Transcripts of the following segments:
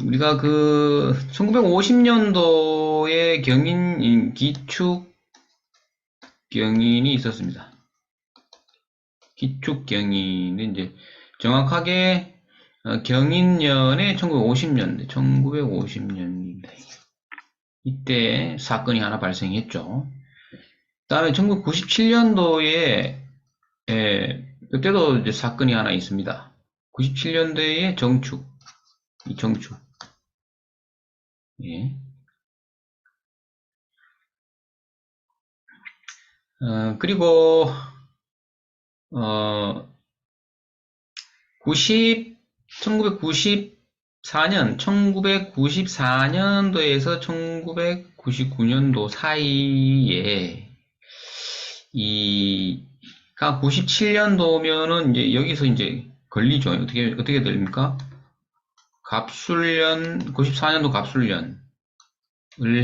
우리가 그 1950년도에 경인 기축 경인이 있었습니다. 기축 경인이 이제 정확하게 경인년에 1950년입니다. 이때 사건이 하나 발생했죠. 그다음에 1997년도에 그때도 이제 사건이 하나 있습니다. 97년도에 정축, 이 정축. 예. 그리고 1994년도에서 1999년도 사이에 가 97년도면은 이제 여기서 이제 걸리죠. 어떻게 됩니까? 갑술년, 94년도 갑술년을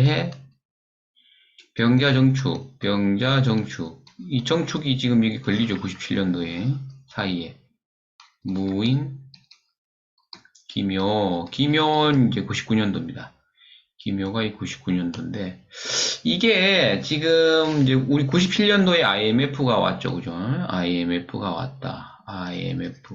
해 병자정축. 이 정축이 지금 여기 걸리죠. 97년도에 사이에. 무인, 기묘는 이제 99년도입니다. 기묘가 이 99년도인데, 이게 지금 이제 우리 97년도에 IMF가 왔죠. 그죠? IMF가 왔다. IMF.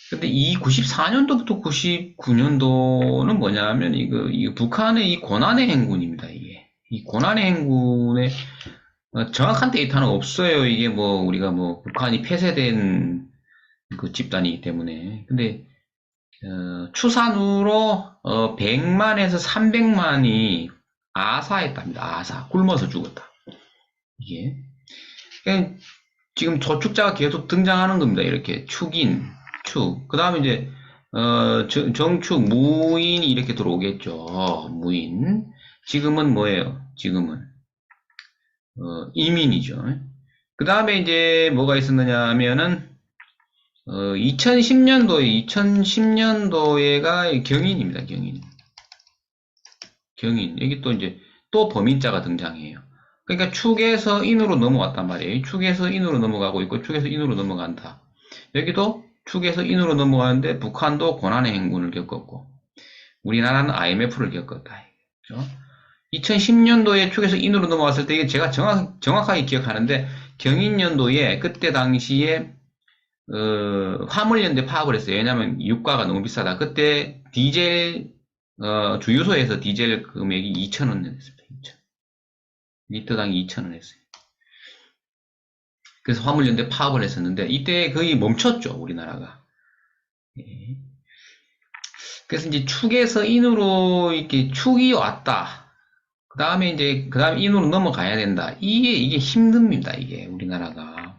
근데 이 94년도부터 99년도는 뭐냐면, 이거 북한의 이 고난의 행군입니다. 이 고난의 행군의 정확한 데이터는 없어요. 이게 뭐, 우리가 뭐, 북한이 폐쇄된 그 집단이기 때문에. 근데, 추산으로, 100만에서 300만이 아사했답니다. 아사. 굶어서 죽었다. 이게. 그러니까 지금 저축자가 계속 등장하는 겁니다. 이렇게. 축인, 축. 그 다음에 이제, 정축, 무인이 이렇게 들어오겠죠. 무인. 지금은 뭐예요? 지금은. 이민이죠. 그 다음에 이제 뭐가 있었느냐 하면은, 2010년도에가 경인입니다. 경인. 여기 또 이제 또 범인자가 등장해요. 그러니까 축에서 인으로 넘어왔단 말이에요. 축에서 인으로 넘어가고 있고 축에서 인으로 넘어간다. 여기도 축에서 인으로 넘어가는데 북한도 고난의 행군을 겪었고 우리나라는 IMF를 겪었다. 그렇죠? 2010년도에 축에서 인으로 넘어왔을 때 이게 제가 정확하게 기억하는데 경인년도에 그때 당시에 화물연대 파업을 했어요. 왜냐면 유가가 너무 비싸다. 그때 디젤 주유소에서 디젤 금액이 2,000원 냈습니다. 2,000. 리터당 2,000원 했어요. 그래서 화물연대 파업을 했었는데 이때 거의 멈췄죠. 우리나라가. 예. 그래서 이제 축에서 인으로 이렇게 축이 왔다. 그 다음에 인으로 넘어가야 된다. 이게 힘듭니다. 이게 우리나라가.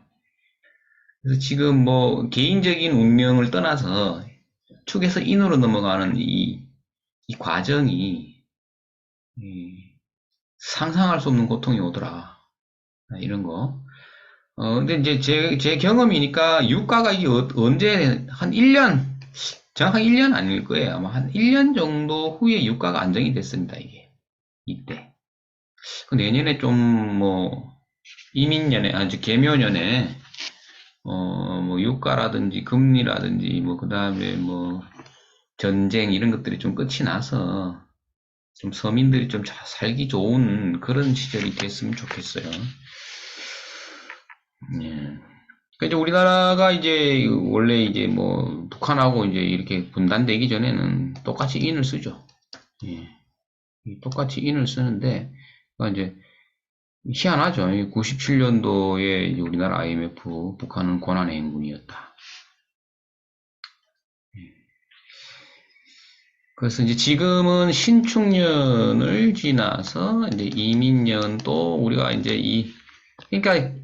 그래서 지금 뭐 개인적인 운명을 떠나서 축에서 인으로 넘어가는 이 과정이 상상할 수 없는 고통이 오더라. 이런 거. 근데 이제 제 경험이니까 유가가 이게 언제 한 1년, 정확한 1년 아닐 거예요. 아마 한 1년 정도 후에 유가가 안정이 됐습니다. 이때. 내년에 좀 뭐 이민년에, 개묘년에 뭐 유가라든지 금리라든지 뭐 그다음에 뭐 전쟁 이런 것들이 좀 끝이 나서 좀 서민들이 좀 살기 좋은 그런 시절이 됐으면 좋겠어요. 예. 그러니까 이제 우리나라가 이제 원래 이제 뭐 북한하고 이제 이렇게 분단되기 전에는 똑같이 인을 쓰죠. 예. 똑같이 인을 쓰는데 그러니까 이제 희한하죠. 97년도에 우리나라 IMF 북한은 고난의 행군이었다. 그래서 이제 지금은 신축년을 지나서 이제 이민년 또 우리가 이제 그러니까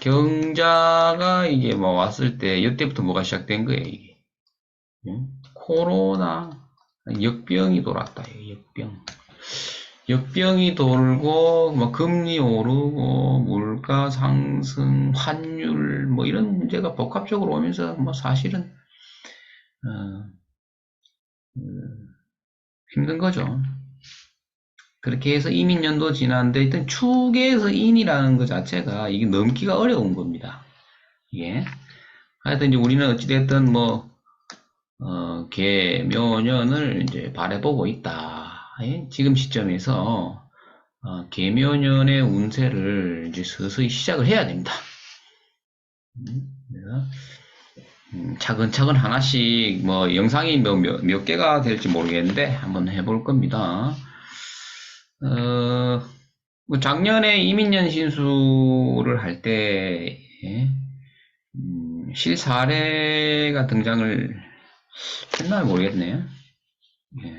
경자가 이게 뭐 왔을 때 이때부터 뭐가 시작된 거예요, 이게. 코로나 역병이 돌았다. 역병이 돌고 뭐 금리 오르고 물가 상승, 환율 뭐 이런 문제가 복합적으로 오면서 뭐 사실은 힘든 거죠. 그렇게 해서 이민년도 지났는데 일단 축에서 인이라는 것 자체가 이게 넘기가 어려운 겁니다. 이게 하여튼 이제 우리는 어찌됐든 뭐 계묘년을 이제 바라보고 있다. 예? 지금 시점에서 계묘년의 운세를 이제 서서히 시작을 해야 됩니다. 그래서 차근차근 하나씩 뭐 영상이 몇 개가 될지 모르겠는데 한번 해볼 겁니다. 뭐 작년에 이민년 신수를 할 때 실사례가 등장을 했나 모르겠네요. 예.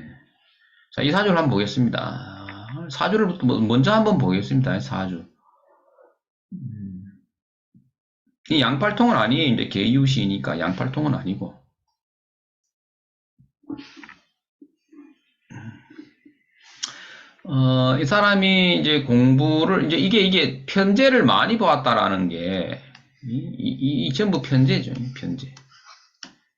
자, 이 사주를 한번 보겠습니다. 사주를 먼저 한번 보겠습니다. 사주. 이 양팔통은 아니에요. 이제 계유시니까 양팔통은 아니고. 이 사람이 이제 공부를, 이제 이게 편제를 많이 보았다라는 게, 이 전부 편제죠. 편제.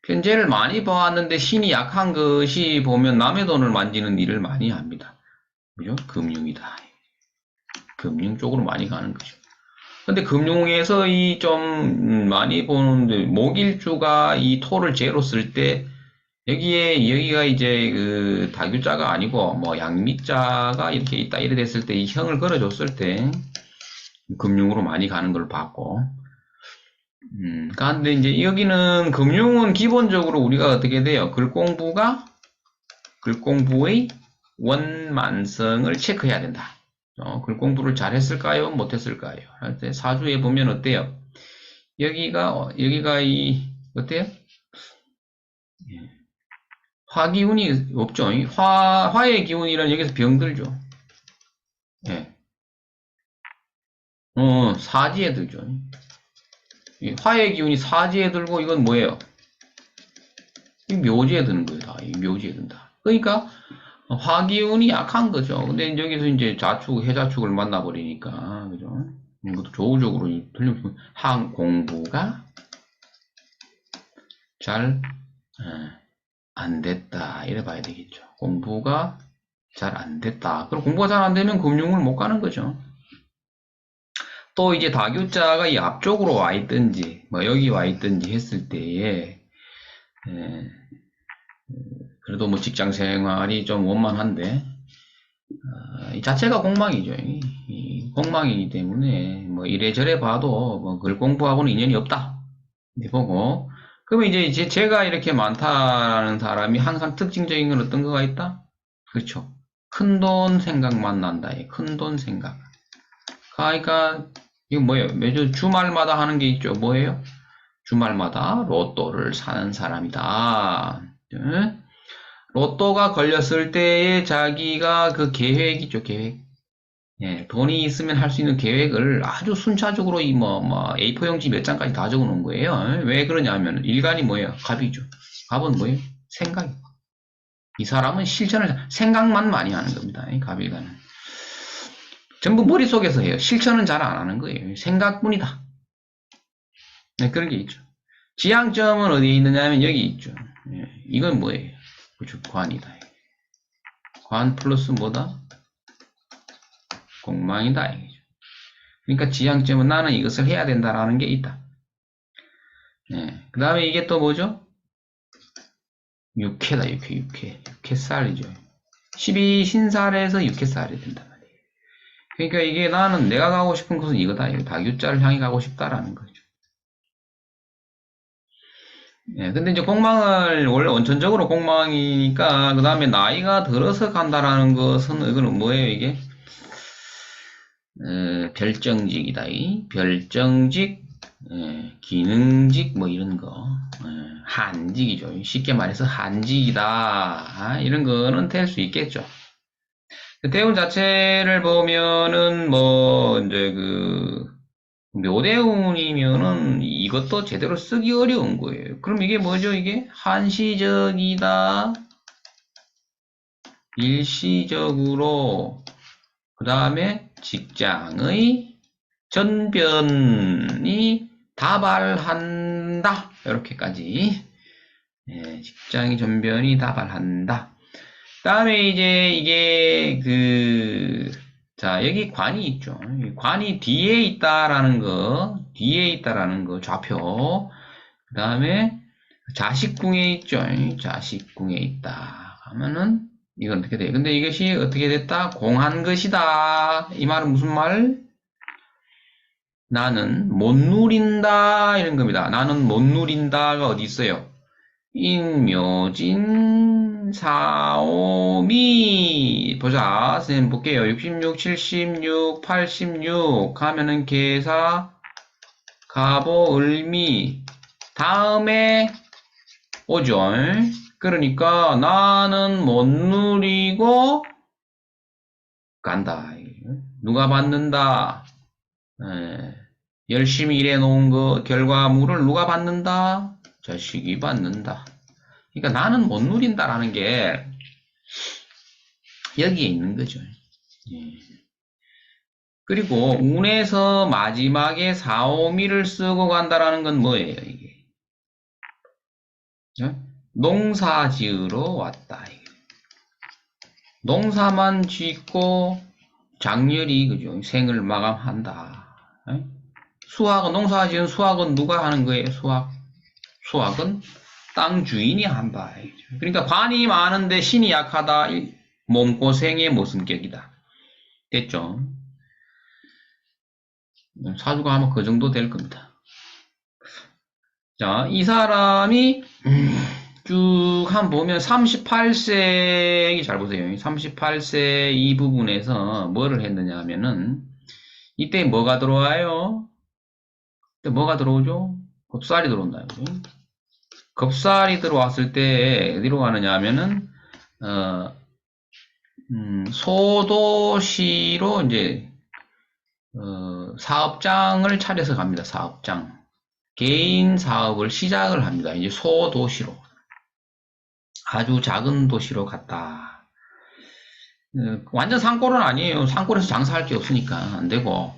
편제를 많이 보았는데 신이 약한 것이 보면 남의 돈을 만지는 일을 많이 합니다. 그죠? 금융이다. 금융 쪽으로 많이 가는 거죠. 근데 금융에서 이 좀 많이 보는데, 목일주가 이 토를 제로 쓸 때, 여기가 이제 그 다교자가 아니고 뭐 양미자가 이렇게 있다 이래 됐을 때 이 형을 걸어줬을 때 금융으로 많이 가는 걸 봤고 그런데 이제 여기는 금융은 기본적으로 우리가 어떻게 돼요? 글공부의 원만성을 체크해야 된다. 글공부를 잘 했을까요? 못했을까요? 할 때 사주에 보면 어때요? 여기가 어때요? 화기운이 없죠. 화의 기운이란 여기서 병들죠. 예. 사지에 들죠. 화의 기운이 사지에 들고 이건 뭐예요? 이 묘지에 드는 거예요. 다. 이 묘지에 든다. 그러니까 화기운이 약한 거죠. 근데 여기서 이제 해자축을 만나버리니까 그죠? 이것도 조우적으로 틀림없이 공부가 잘 안 됐다. 이래 봐야 되겠죠. 공부가 잘 안 됐다. 그럼 공부가 잘 안 되면 금융을 못 가는 거죠. 또 이제 다교자가 이 앞쪽으로 와 있든지, 뭐 여기 와 있든지 했을 때에, 그래도 뭐 직장 생활이 좀 원만한데, 이 자체가 공망이죠. 이 공망이기 때문에, 뭐 이래저래 봐도 뭐 글 공부하고는 인연이 없다. 이렇게 보고, 그러면 이제 제가 이렇게 많다는 사람이 항상 특징적인 건 어떤 거가 있다? 그렇죠. 큰 돈 생각만 난다. 큰 돈 생각. 그러니까, 이거 뭐예요? 매주 주말마다 하는 게 있죠. 뭐예요? 주말마다 로또를 사는 사람이다. 로또가 걸렸을 때에 자기가 그 계획이죠, 계획. 예, 돈이 있으면 할 수 있는 계획을 아주 순차적으로 A4용지 몇 장까지 다 적어 놓은 거예요. 왜 그러냐면, 일간이 뭐예요? 갑이죠. 갑은 뭐예요? 생각이고. 이 사람은 생각만 많이 하는 겁니다. 갑일간은. 전부 머릿속에서 해요. 실천은 잘 안 하는 거예요. 생각뿐이다. 네, 그런 게 있죠. 지향점은 어디에 있느냐면 여기 있죠. 이건 뭐예요? 그렇죠. 관이다. 관 플러스 뭐다? 공망이다. 그러니까 지향점은 나는 이것을 해야 된다라는 게 있다. 그 다음에 이게 또 뭐죠? 육회다. 육회살이죠. 12신살에서 육회살이 된단 말이에요. 그러니까 이게 나는 내가 가고 싶은 곳은 이거다. 다교자를 향해 가고 싶다라는 거죠. 근데 이제 공망을 원래 원천적으로 공망이니까 그 다음에 나이가 들어서 간다라는 것은 이거는 뭐예요 이게? 별정직이다. 별정직, 기능직 뭐 이런 거, 한직이죠. 쉽게 말해서 한직이다. 이런 거는 될 수 있겠죠. 대운 자체를 보면은 뭐 이제 묘대운이면은 이것도 제대로 쓰기 어려운 거예요. 그럼 이게 뭐죠? 이게 한시적이다. 일시적으로 그 다음에 직장의 전변이 다발한다. 이렇게까지 직장의 전변이 다발한다. 그 다음에 이제 이게 자, 여기 관이 있죠. 관이 뒤에 있다라는 거, 좌표. 그 다음에, 자식궁에 있죠. 자식궁에 있다. 하면은, 이건 어떻게 돼? 근데 이것이 어떻게 됐다? 공한 것이다. 이 말은 무슨 말? 나는 못 누린다. 이런 겁니다. 나는 못 누린다가 어디 있어요? 인묘진 사오미 보자. 선생님 볼게요. 66, 76, 86 하면은 계사 가보 을미 다음에 오죠. 그러니까 나는 못 누리고 간다. 누가 받는다? 열심히 일해 놓은 거 결과물을 누가 받는다? 자식이 받는다. 그러니까 나는 못 누린다라는 게 여기에 있는 거죠. 예. 그리고 운에서 마지막에 4, 5미를 쓰고 간다라는 건 뭐예요, 이게? 예? 농사 지으러 왔다. 이게. 농사만 짓고 장렬히 그죠? 생을 마감한다. 예? 수확은 농사 지은 수확은 누가 하는 거예요? 수확은 땅 주인이 한다. 그러니까 관이 많은데 신이 약하다. 몸고생의 모순격이다. 됐죠? 사주가 아마 그 정도 될 겁니다. 자, 이 사람이 쭉 한번 보면 38세, 잘 보세요. 38세 이 부분에서 뭐를 했느냐 하면은 이때 뭐가 들어와요? 이때 뭐가 들어오죠? 겁살이 들어온다. 겁살이 들어왔을 때 어디로 가느냐 하면은 소도시로 이제 사업장을 차려서 갑니다. 사업장. 개인 사업을 시작을 합니다. 이제 소도시로. 아주 작은 도시로 갔다. 완전 산골은 아니에요. 산골에서 장사할 게 없으니까 안 되고,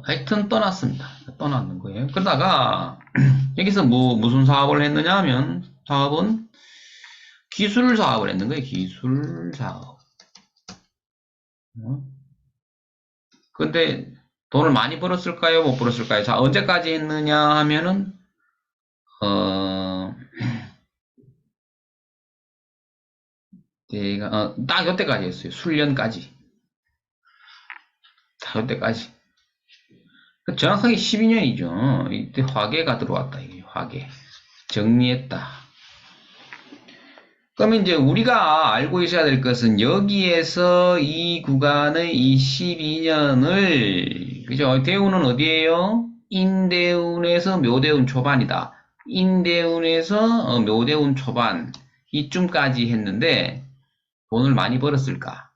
하여튼 떠났습니다. 떠났는 거예요. 그러다가, 여기서 무슨 사업을 했느냐 하면, 사업은 기술 사업을 했는 거예요. 기술 사업. 근데 돈을 많이 벌었을까요? 못 벌었을까요? 자, 언제까지 했느냐 하면은, 제가, 딱 요때까지 했어요. 술년까지. 딱 요때까지. 정확하게 12년이죠. 이때 화계가 들어왔다. 이게 화계. 정리했다. 그러면 이제 우리가 알고 있어야 될 것은 여기에서 이 구간의 이 12년을, 그죠? 대운은 어디에요? 인대운에서 묘대운 초반이다. 인대운에서 묘대운 초반. 이쯤까지 했는데, 돈을 많이 벌었을까?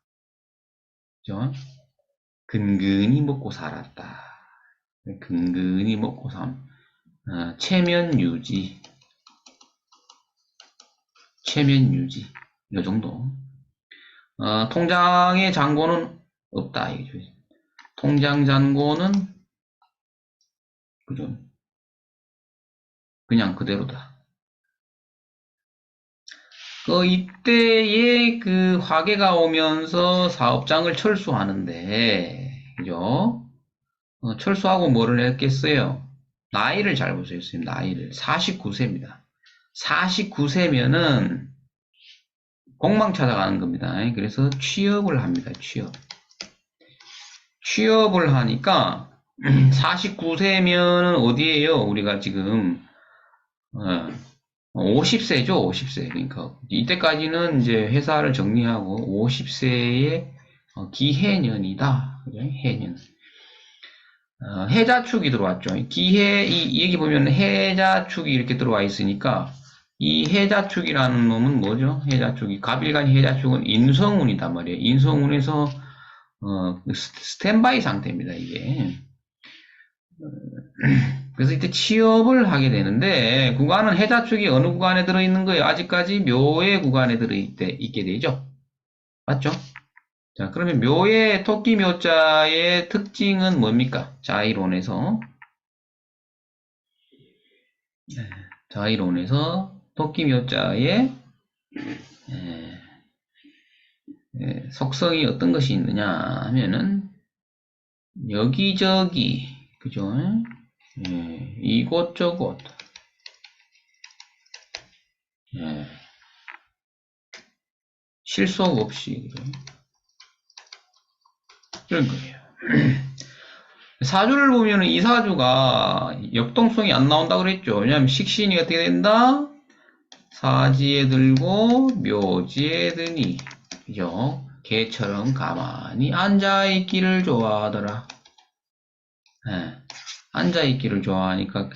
그죠? 근근히 먹고 살았다. 근근히 먹고 체면 유지. 체면 유지. 이 정도. 통장의 잔고는 없다. 이거죠. 통장 잔고는, 그죠? 그냥 그대로다. 이때에 그 화계가 오면서 사업장을 철수하는데, 그죠? 철수하고 뭐를 했겠어요? 나이를 잘 보세요. 나이를. 49세입니다. 49세면은 공망 찾아가는 겁니다. 그래서 취업을 합니다. 취업을 하니까 49세면은 어디에요? 우리가 지금 50세죠. 50세. 그러니까 이때까지는 이제 회사를 정리하고 50세의 기해년이다. 그죠? 해년. 해자축이 들어왔죠. 여기 보면 해자축이 이렇게 들어와 있으니까 이 해자축이라는 놈은 뭐죠? 해자축이 갑일간 해자축은 인성운이단 말이에요. 인성운에서 스탠바이 상태입니다. 이게. 그래서 이때 취업을 하게 되는데 구간은 해자축이 어느 구간에 들어있는 거예요? 아직까지 묘의 구간에 들어있게 되죠. 맞죠? 자, 그러면 묘의 토끼 묘자의 특징은 뭡니까? 자이론에서 토끼 묘자의 속성이 어떤 것이 있느냐 하면은 여기저기 그죠? 이곳저곳 예. 실속 없이 이런 거예요. 사주를 보면 이 사주가 역동성이 안 나온다 그랬죠. 왜냐하면 식신이 어떻게 된다? 사지에 들고 묘지에 드니, 그죠? 개처럼 가만히 앉아있기를 좋아하더라. 예, 앉아있기를 좋아하니까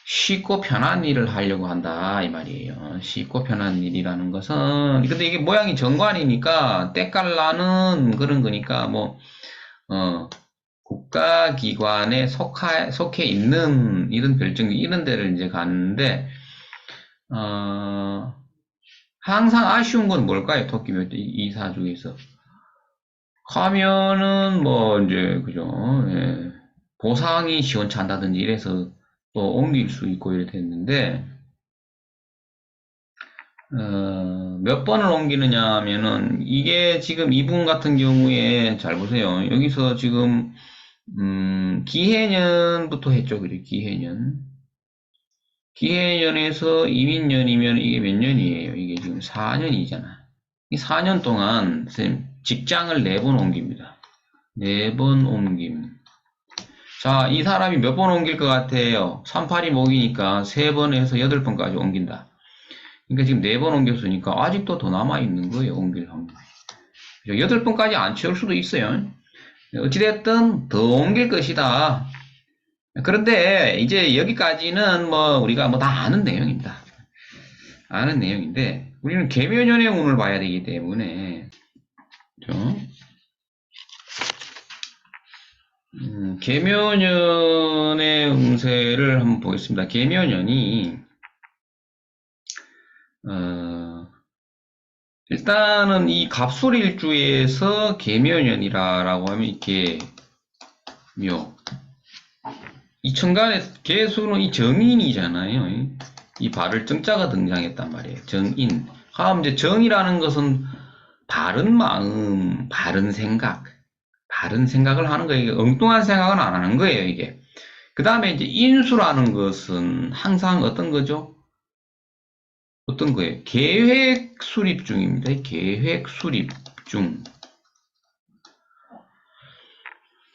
쉽고 편한 일을 하려고 한다 이 말이에요. 쉽고 편한 일이라는 것은, 근데 이게 모양이 정관이니까 때깔나는 그런 거니까 뭐 국가기관에 속해 있는 이런 별정 이런 데를 이제 가는데 항상 아쉬운 건 뭘까요? 토끼묘 이 사주에서 가면은 뭐 이제 그죠? 예. 보상이 시원찮다든지 이래서 또 옮길 수 있고 이래 됐는데 몇 번을 옮기느냐 하면은 이게 지금 이분 같은 경우에 잘 보세요. 여기서 지금 기해년부터 했죠. 그래 기해년. 기해년에서 이민년이면 이게 몇 년이에요? 이게 지금 4년이잖아. 이 4년 동안 선생님 직장을 4번 옮깁니다. 4번 옮김. 자, 이 사람이 몇 번 옮길 것 같아요? 38이 목이니까 3번에서 8번까지 옮긴다. 그러니까 지금 4번 옮겼으니까 아직도 더 남아있는 거예요. 옮길 확률이. 8번까지 안 채울 수도 있어요. 어찌됐든 더 옮길 것이다. 그런데 이제 여기까지는 뭐 우리가 뭐 다 아는 내용입니다. 아는 내용인데 우리는 계묘년의 운을 봐야 되기 때문에 그렇죠? 계묘년의 운세를 한번 보겠습니다. 계묘년이 일단은 이 갑술일주에서 계묘년이라고 하면 이렇게 묘 이 천간의 개수는 이 정인이잖아요. 이 발을 정자가 등장했단 말이에요. 정인. 다음 이제 정이라는 것은 바른 마음, 바른 생각을 하는 거예요. 엉뚱한 생각은 안 하는 거예요, 이게. 그 다음에 이제 인수라는 것은 항상 어떤 거죠? 어떤 거예요? 계획 수립 중입니다. 계획 수립 중.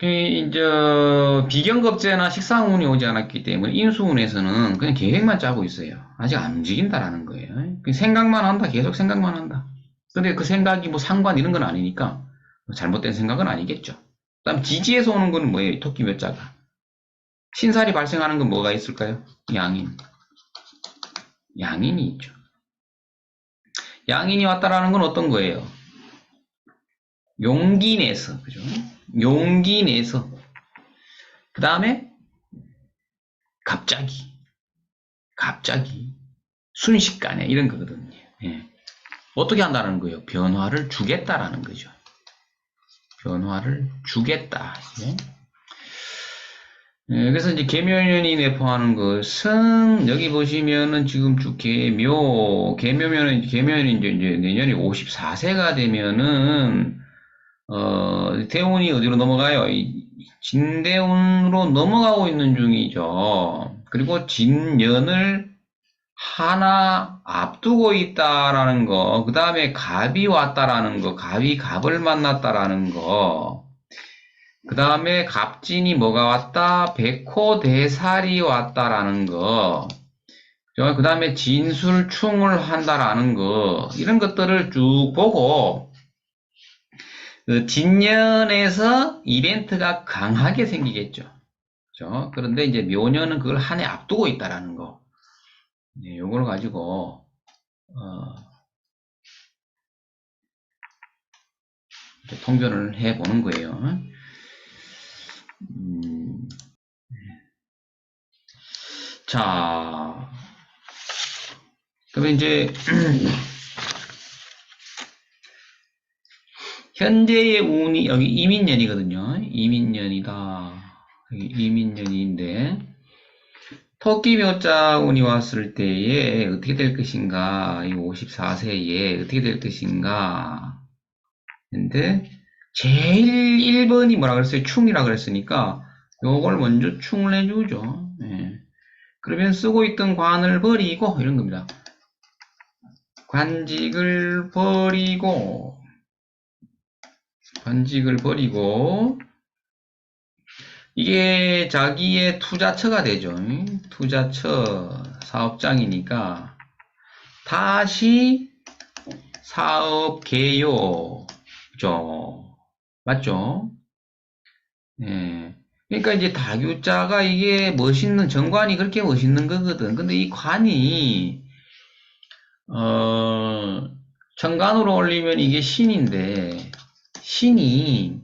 이제 비경급제나 식상운이 오지 않았기 때문에 인수운에서는 그냥 계획만 짜고 있어요. 아직 안 움직인다라는 거예요. 생각만 한다. 계속 생각만 한다. 근데 그 생각이 뭐 상관 이런 건 아니니까 잘못된 생각은 아니겠죠. 그다음 지지에서 오는 건 뭐예요? 토끼 몇 자가. 신살이 발생하는 건 뭐가 있을까요? 양인. 양인이 있죠. 양인이 왔다라는 건 어떤 거예요? 용기 내서, 그죠? 용기 내서. 그 다음에 갑자기 순식간에 이런 거거든요. 예. 어떻게 한다는 거예요? 변화를 주겠다라는 거죠. 변화를 주겠다. 예? 예, 그래서 이제 계묘년이 내포하는 것은 여기 보시면은 지금 쭉 계묘면은 계묘년이 이제 내년에 54세가 되면은 대운이 어디로 넘어가요? 진대운으로 넘어가고 있는 중이죠. 그리고 진년을 하나 앞두고 있다라는 거, 그 다음에 갑이 왔다라는 거, 갑이 갑을 만났다라는 거, 그 다음에 갑진이 뭐가 왔다? 백호대살이 왔다라는 거, 그 다음에 진술충을 한다라는 거, 이런 것들을 쭉 보고, 그 진년에서 이벤트가 강하게 생기겠죠. 그죠? 그런데 이제 묘년은 그걸 한 해 앞두고 있다라는 거. 네, 요걸 가지고, 통변을 해 보는 거예요. 자, 그러면 이제, 현재의 운이, 여기 이민년이거든요. 이민년이다. 여기 이민년인데, 토끼묘자 운이 왔을 때에 어떻게 될 것인가, 이 54세에 어떻게 될 것인가. 근데, 제일 1번이 뭐라 그랬어요? 충이라 그랬으니까, 요걸 먼저 충을 해주죠. 예. 그러면 쓰고 있던 관을 버리고, 이런 겁니다. 관직을 버리고 이게 자기의 투자처가 되죠. 투자처 사업장이니까 다시 사업 개요. 그죠? 맞죠? 예. 그러니까 이제 다교자가 이게 멋있는, 정관이 그렇게 멋있는 거거든. 근데 이 관이, 정관으로 올리면 이게 신인데, 신이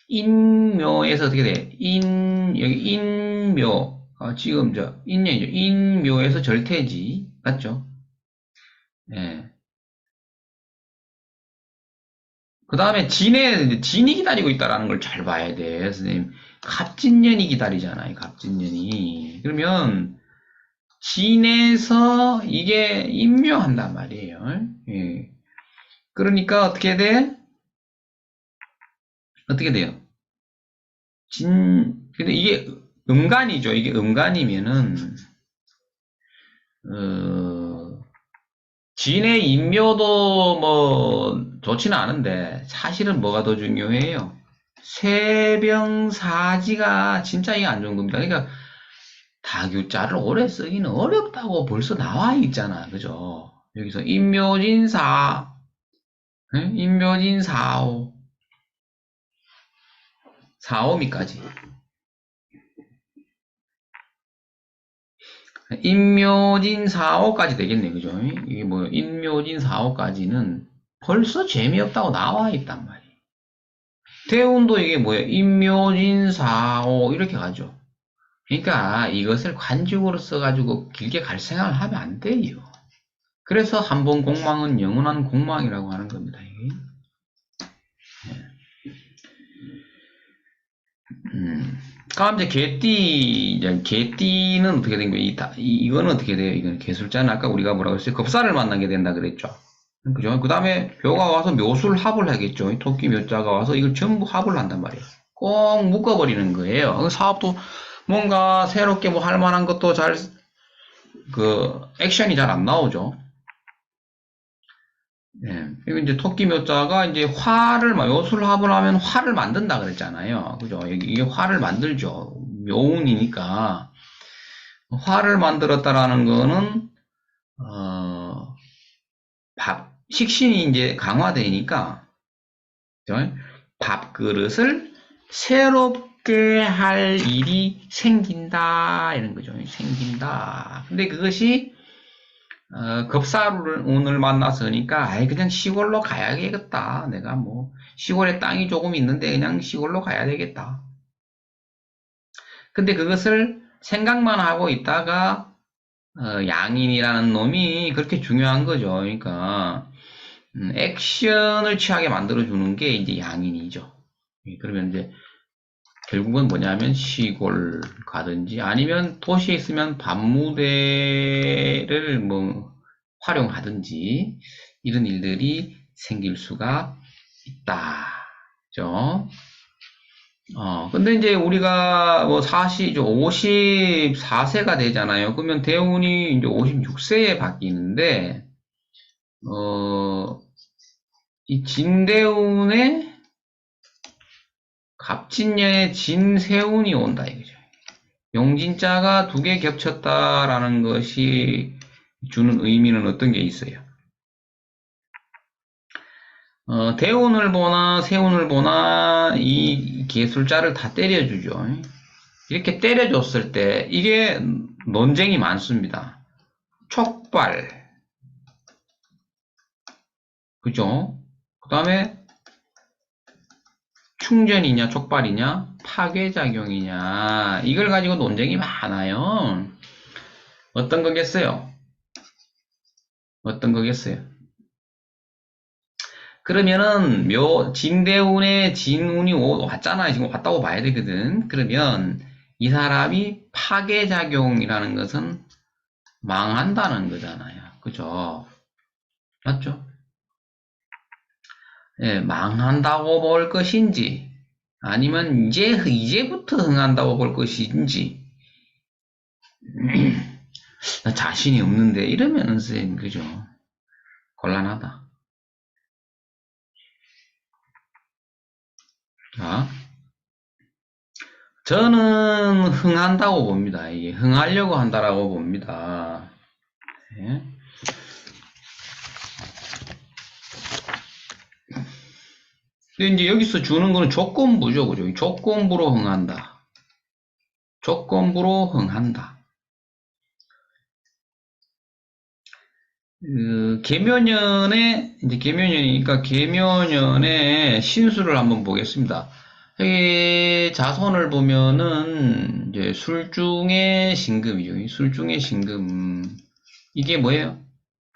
인묘에서 어떻게 돼? 여기 인묘, 지금 인년이죠. 인묘에서 절퇴지. 맞죠? 예. 그 다음에 진이 기다리고 있다라는 걸 잘 봐야 돼, 선생님. 갑진년이 기다리잖아요, 갑진년이. 그러면, 진에서 이게 임묘한단 말이에요. 예. 그러니까 어떻게 돼? 어떻게 돼요? 근데 이게 음간이죠. 이게 음간이면은, 어, 진의 임묘도 뭐, 좋지는 않은데, 사실은 뭐가 더 중요해요? 세병사지가 진짜 이게 안 좋은 겁니다. 그러니까 다교자를 오래 쓰기는 어렵다고 벌써 나와 있잖아. 그죠? 여기서 인묘진사, 인묘진사오, 사오미까지. 인묘진사오까지 되겠네. 그죠? 이게 뭐, 인묘진사오까지는 벌써 재미없다고 나와 있단 말이에요. 대운도 이게 뭐예요? 인묘진사오, 이렇게 가죠. 그러니까 이것을 관직으로 써가지고 길게 갈 생각을 하면 안 돼요. 그래서 한 번 공망은 영원한 공망이라고 하는 겁니다. 이게. 그럼 이제 개띠는 어떻게 된 거예요? 이거는 어떻게 돼요? 이거는 개술자는 아까 우리가 뭐라고 했어요? 겁사를 만나게 된다 그랬죠. 그죠? 그 다음에 묘가 와서 묘술 합을 하겠죠. 토끼 묘자가 와서 이걸 전부 합을 한단 말이에요. 꼭 묶어버리는 거예요. 그 사업도 뭔가 새롭게 뭐 할 만한 것도 액션이 잘 안 나오죠. 예. 그리고 이제 토끼 묘자가 이제 묘술 합을 하면 화를 만든다 그랬잖아요. 그죠? 이게 화를 만들죠. 묘운이니까. 화를 만들었다라는 거는, 식신이 이제 강화되니까, 그죠? 밥그릇을 새롭게 할 일이 생긴다. 이런 거죠. 생긴다. 근데 그것이 급사운을 만났으니까, 그냥 시골로 가야겠다. 내가 뭐, 시골에 땅이 조금 있는데 그냥 시골로 가야 되겠다. 근데 그것을 생각만 하고 있다가, 양인이라는 놈이 그렇게 중요한 거죠. 그러니까, 액션을 취하게 만들어주는 게 이제 양인이죠. 그러면 이제, 결국은 뭐냐면 시골 가든지 아니면 도시에 있으면 밤무대를 뭐 활용하든지 이런 일들이 생길 수가 있다. 그죠? 근데 이제 우리가 뭐 54세가 되잖아요. 그러면 대운이 이제 56세에 바뀌는데, 이 진대운에 갑진년에 진세운이 온다 이거죠. 용진자가 두 개 겹쳤다라는 것이 주는 의미는 어떤 게 있어요? 대운을 보나 세운을 보나 이 개술자를 다 때려주죠. 이렇게 때려줬을 때 이게 논쟁이 많습니다. 촉발, 그죠? 그 다음에 충전이냐 촉발이냐 파괴작용이냐 이걸 가지고 논쟁이 많아요. 어떤 거겠어요? 어떤 거겠어요? 그러면은 진대운에 진운이 왔잖아요. 지금 왔다고 봐야 되거든. 그러면 이 사람이 파괴작용이라는 것은 망한다는 거잖아요. 그죠? 맞죠? 예, 망한다고 볼 것인지 아니면 이제부터 흥한다고 볼 것인지 나 자신이 없는데 이러면은 선생님 그죠? 곤란하다. 자, 저는 흥한다고 봅니다. 이게 흥하려고 한다라고 봅니다. 네. 근데 이제 여기서 주는 거는 조건부죠, 그죠? 조건부로 흥한다. 조건부로 흥한다. 계묘년이니까 계묘년의 신수를 한번 보겠습니다. 여기 자손을 보면은, 이제 술중의 신금이죠. 술중의 신금. 이게 뭐예요?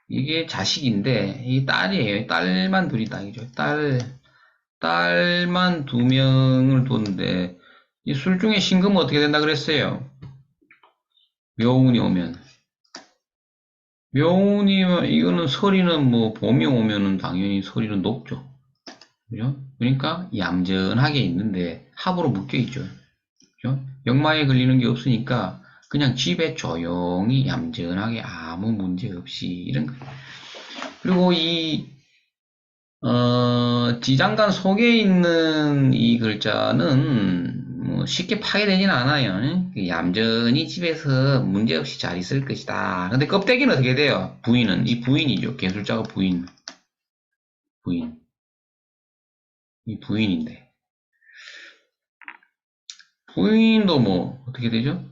이게 자식인데, 이 딸이에요. 딸만 둘이 딱이죠. 딸만 2명을 뒀는데, 이 술중의 신금은 어떻게 된다 그랬어요? 묘운이 오면. 묘운이면, 이거는 서리는 뭐, 봄이 오면은 당연히 서리는 높죠. 그죠? 그러니까 얌전하게 있는데 합으로 묶여 있죠. 그죠? 역마에 걸리는 게 없으니까 그냥 집에 조용히 얌전하게 아무 문제 없이 이런 거. 그리고 이 지장간 속에 있는 이 글자는 뭐 쉽게 파괴되지는 않아요. 얌전히 집에서 문제 없이 잘 있을 것이다. 근데 껍데기는 어떻게 돼요? 부인은 이 부인이죠. 개술자가 부인. 이 부인인데. 부인도 뭐 어떻게 되죠?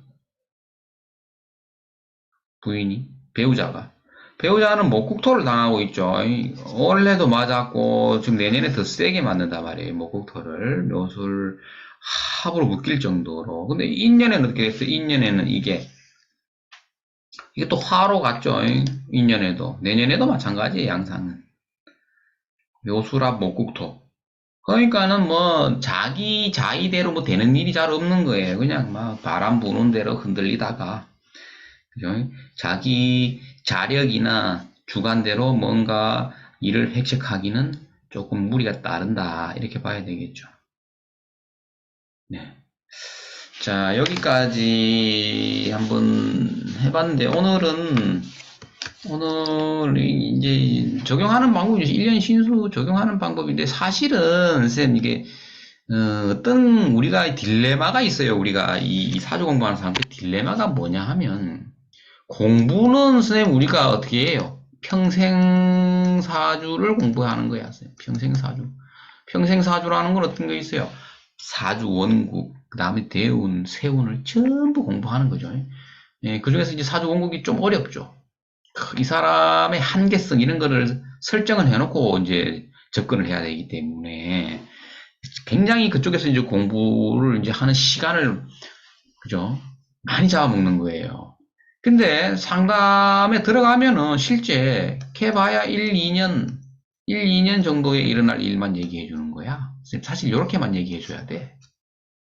부인이 배우자가 배우자는 목국토를 당하고 있죠. 올해도 맞았고 지금 내년에 더 세게 맞는단 말이에요. 목국토를 묘술 합으로 묶일 정도로. 근데 인년에는 어떻게 됐어요? 인년에는 이게 또 화로 갔죠. 인년에도 내년에도 마찬가지예요. 양상은 묘술합 목국토. 그러니까는 뭐 자기 자의대로 뭐 되는 일이 잘 없는 거예요. 그냥 막 바람 부는 대로 흔들리다가 그죠? 자기 자력이나 주관대로 뭔가 일을 획책하기는 조금 무리가 따른다. 이렇게 봐야 되겠죠. 네. 자, 여기까지 한번 해봤는데, 오늘 이제 적용하는 방법이 1년 신수 적용하는 방법인데, 사실은, 쌤, 이게, 어떤 우리가 딜레마가 있어요. 우리가 이 사주 공부하는 사람들 딜레마가 뭐냐 하면, 공부는 선생님 우리가 어떻게 해요? 평생 사주를 공부하는 거야. 평생 사주. 평생 사주라는 건 어떤 게 있어요? 사주 원국, 그 다음에 대운, 세운을 전부 공부하는 거죠. 예, 그 중에서 이제 사주 원국이 좀 어렵죠. 이 사람의 한계성 이런 거를 설정을 해놓고 이제 접근을 해야 되기 때문에 굉장히 그쪽에서 이제 공부를 이제 하는 시간을 그죠? 많이 잡아먹는 거예요. 근데 상담에 들어가면은 실제 캐봐야 1, 2년 정도에 일어날 일만 얘기해 주는 거야. 사실 이렇게만 얘기해 줘야 돼.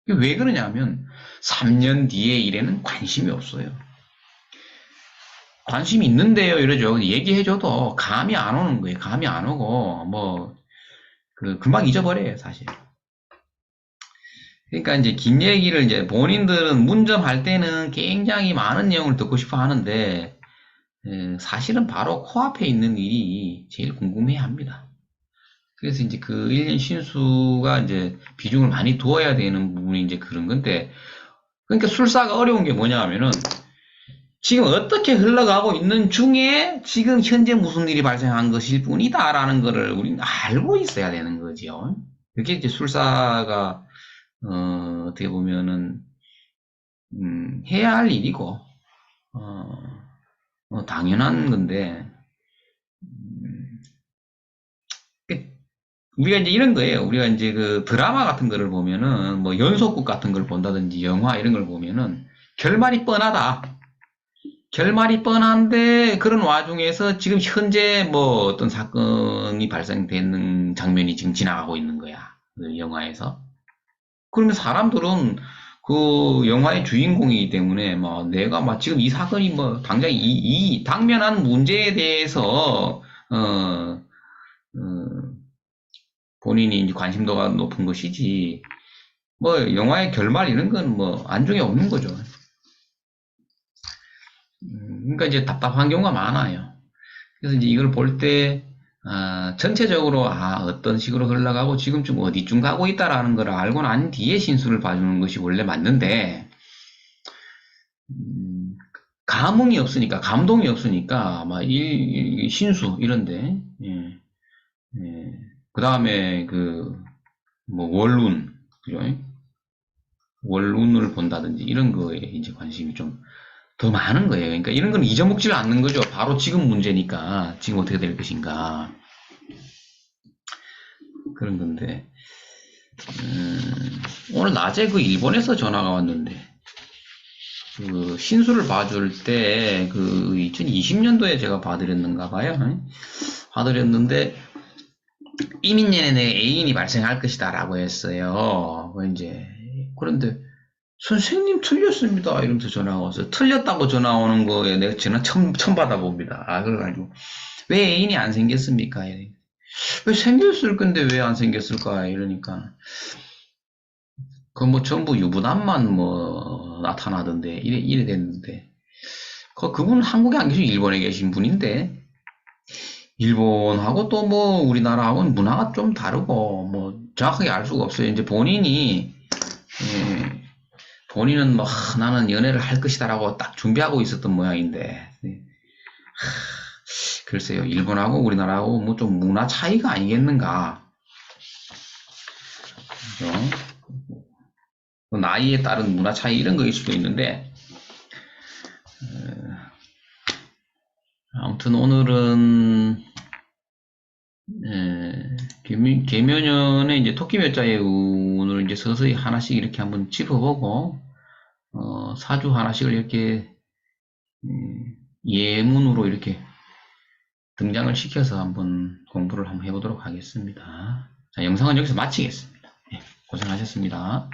왜 그러냐면 3년 뒤의 일에는 관심이 없어요. 관심이 있는데요, 이러죠. 얘기해 줘도 감이 안 오는 거예요. 감이 안 오고 뭐 금방 잊어버려요, 사실. 그러니까 이제 긴 얘기를 이제 본인들은 문점할 때는 굉장히 많은 내용을 듣고 싶어 하는데 사실은 바로 코앞에 있는 일이 제일 궁금해 합니다. 그래서 이제 그 1년 신수가 이제 비중을 많이 두어야 되는 부분이 이제 그런 건데, 그러니까 술사가 어려운 게 뭐냐 하면은, 지금 어떻게 흘러가고 있는 중에 지금 현재 무슨 일이 발생한 것일 뿐이다라는 거를 우리는 알고 있어야 되는 거죠. 그게 이제 술사가, 어떻게 보면은, 해야 할 일이고, 당연한 건데, 우리가 이제 이런 거예요. 우리가 이제 그 드라마 같은 거를 보면은 뭐 연속극 같은 걸 본다든지 영화 이런 걸 보면은 결말이 뻔하다. 결말이 뻔한데 그런 와중에서 지금 현재 뭐 어떤 사건이 발생되는 장면이 지금 지나가고 있는 거야. 그 영화에서. 그러면 사람들은 그 영화의 주인공이기 때문에 뭐 내가 막 지금 이 사건이 뭐 당장 이 당면한 문제에 대해서 어, 본인이 이제 관심도가 높은 것이지, 뭐, 영화의 결말 이런 건 뭐, 안중에 없는 거죠. 그러니까 이제 답답한 경우가 많아요. 그래서 이제 이걸 볼 때, 전체적으로, 어떤 식으로 흘러가고 지금쯤 어디쯤 가고 있다라는 걸 알고 난 뒤에 신수를 봐주는 것이 원래 맞는데, 음, 감흥이 없으니까, 감동이 없으니까, 아마 신수, 이런데, 예, 예. 그 다음에 뭐, 원룬, 그죠? 원룬을 본다든지, 이런 거에 이제 관심이 좀 더 많은 거예요. 그러니까 이런 건 잊어먹질 않는 거죠. 바로 지금 문제니까, 지금 어떻게 될 것인가. 그런 건데, 오늘 낮에 일본에서 전화가 왔는데, 신수를 봐줄 때, 2020년도에 제가 봐드렸는가 봐요. 봐드렸는데, 이민 내내 애인이 발생할 것이다 라고 했어요. 그런데, 선생님 틀렸습니다. 이러면서 전화가 와서, 틀렸다고 전화 오는 거에 내가 전화 처음 받아봅니다. 그래가지고, 왜 애인이 안 생겼습니까? 왜 생겼을 건데 왜 안 생겼을까? 이러니까, 뭐 전부 유부남만 뭐 나타나던데, 이래 됐는데, 그분은 한국에 안 계시고 일본에 계신 분인데, 일본하고 또 뭐 우리나라하고는 문화가 좀 다르고, 뭐 정확하게 알 수가 없어요. 이제 본인은 뭐, 나는 연애를 할 것이다라고 딱 준비하고 있었던 모양인데, 글쎄요, 일본하고 우리나라하고 뭐 좀 문화 차이가 아니겠는가. 그죠? 나이에 따른 문화 차이 이런 거일 수도 있는데, 아무튼 오늘은 계묘년에 이제 토끼묘자의 운을 이제 서서히 하나씩 이렇게 한번 짚어보고, 사주 하나씩을 이렇게 예문으로 이렇게 등장을 시켜서 한번 공부를 한번 해보도록 하겠습니다. 자, 영상은 여기서 마치겠습니다. 고생하셨습니다.